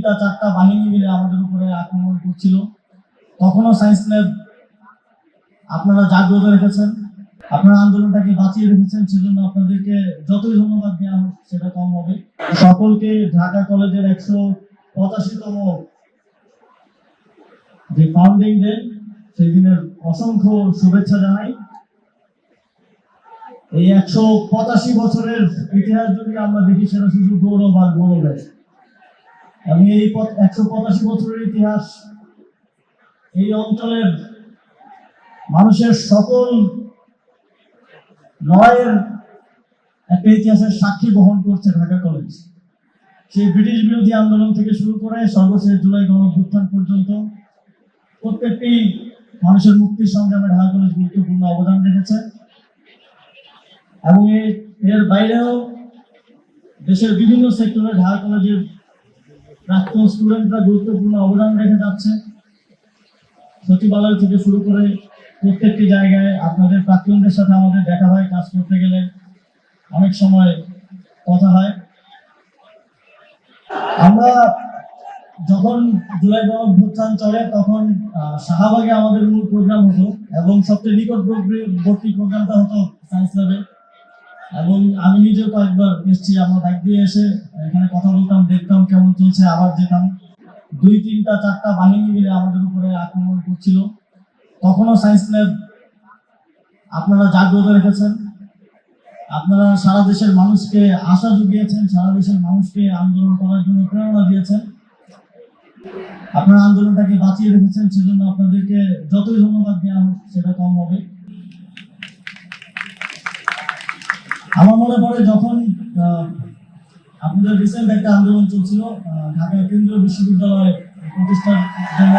তিনটা চারটা বাহিনী মিলে আমাদের উপরে আক্রমণ করছিল। তখনও সায়েন্স ল্যাব আপনারা জাগ্রত রেখেছেন, আপনারা আন্দোলনটাকে বাঁচিয়ে রেখেছেন, সেজন্য আপনাদেরকে যতই ধন্যবাদ দেওয়া হোক সেটা কম হবে। সকলকে ঢাকা কলেজের 185তম যে ফাউন্ডিং ডে সেই দিনের অসংখ্য শুভেচ্ছা জানাই। এই 185 বছরের ইতিহাস যদি আমরা দেখি সেটা শুধু গৌরব আর গৌরবের। আমি এই 185 বছরের ইতিহাস এই অঞ্চলের মানুষের সকল লড়াইয়ের একটা ইতিহাসের সাক্ষী বহন করছে ঢাকা কলেজ। সেই ব্রিটিশ বিরোধী আন্দোলন থেকে শুরু করে সর্বশেষ জুলাই গণঅভ্যুত্থান পর্যন্ত প্রত্যেকটি মানুষের মুক্তির সংগ্রামে ঢাকা কলেজ গুরুত্বপূর্ণ অবদান রেখেছে এবং এর বাইরেও দেশের বিভিন্ন সেক্টরে ঢাকা কলেজের প্রাক্তন স্টুডেন্টরা গুরুত্বপূর্ণ অবদান রেখে যাচ্ছে। সচিবালয় থেকে শুরু করে প্রত্যেকটি জায়গায় আপনাদের প্রাক্তনদের সাথে আমাদের দেখা হয়, কাজ করতে গেলে অনেক সময় কথা হয়। আমরা যখন জুলাই গণঅভ্যুত্থান চলে তখন শাহবাগে আমাদের মূল প্রোগ্রাম হতো এবং সবচেয়ে নিকটবর্তী প্রোগ্রামটা হতো সায়েন্স ল্যাবে। এবং আমি নিজেও কয়েকবার এসেছি, আমরা বাইক দিয়ে এসে এখানে কথা বলতাম, দেখতাম কেমন চলছে, আবার যেতাম। 2, 3, 4টা বাহিনী মিলে আমাদের উপরে আক্রমণ করছিল। তখনও সায়েন্স ল্যাব আপনারা জাগ্রত রেখেছেন, আপনারা সারা দেশের মানুষকে আশা জুগিয়েছেন, সারা দেশের মানুষকে আন্দোলন করার জন্য প্রেরণা দিয়েছেন, আপনারা আন্দোলনটাকে বাঁচিয়ে রেখেছেন, সেজন্য আপনাদেরকে যতই ধন্যবাদ দেওয়া হোক সেটা কম হবে। আমার মনে পড়ে যখন আপনাদের রিসেন্ট একটা আন্দোলন চলছিল ঢাকা কেন্দ্রীয় বিশ্ববিদ্যালয় প্রতিষ্ঠার জন্য,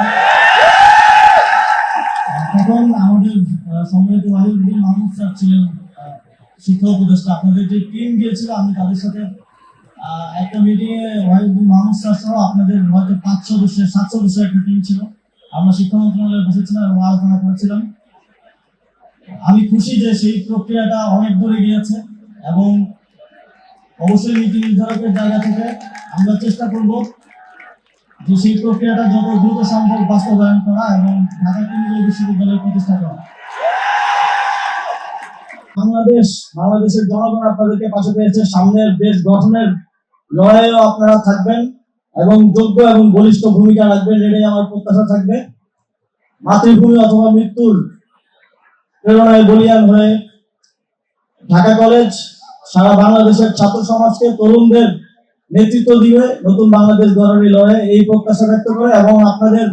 তখন আমাদের সম্মানিত ওয়াহিদুদ্দিন মাহমুদ স্যার ছিলেন শিক্ষা উপদেষ্টা। আপনাদের যে টিম গিয়েছিল, আমি তাদের সাথে একটা মিটিংয়ে ওয়াহিদুদ্দিন মাহমুদ স্যার সহ আপনাদের হয়তো 5 সদস্যের 7 সদস্যের একটা টিম ছিল। আমরা শিক্ষা মন্ত্রণালয়ে বসেছিলাম এবং আলোচনা করেছিলাম। আমি খুশি যে সেই প্রক্রিয়াটা অনেক দূরে গিয়েছে এবং অবশ্যই নীতি নির্ধারকের জায়গা থেকে আমরা চেষ্টা করব যে সেই প্রক্রিয়াটা যত দ্রুত সম্ভব বাস্তবায়ন করা এবং ঢাকা কেন্দ্রীয় বিশ্ববিদ্যালয় প্রতিষ্ঠা করা। বাংলাদেশের জনগণ আপনাদেরকে পাশে পেয়েছে, সামনের দেশ গঠনের লড়াইয়েও আপনারা থাকবেন এবং যোগ্য এবং বলিষ্ঠ ভূমিকা রাখবেন, এটাই আমার প্রত্যাশা থাকবে। মাতৃভূমি অথবা মৃত্যুর প্রেরণায় বলিয়ান হয়ে ঢাকা কলেজ সারা বাংলাদেশের ছাত্র সমাজকে, তরুণদের নেতৃত্ব দিবে নতুন বাংলাদেশ গড়ার লড়াই, এই প্রত্যাশা ব্যক্ত করে এবং আপনাদের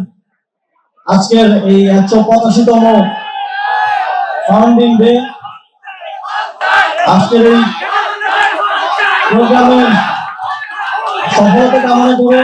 আজকের এই 185তম ফাউন্ডিং ডে, আজকের এই প্রোগ্রামের সফলতা কামনা করে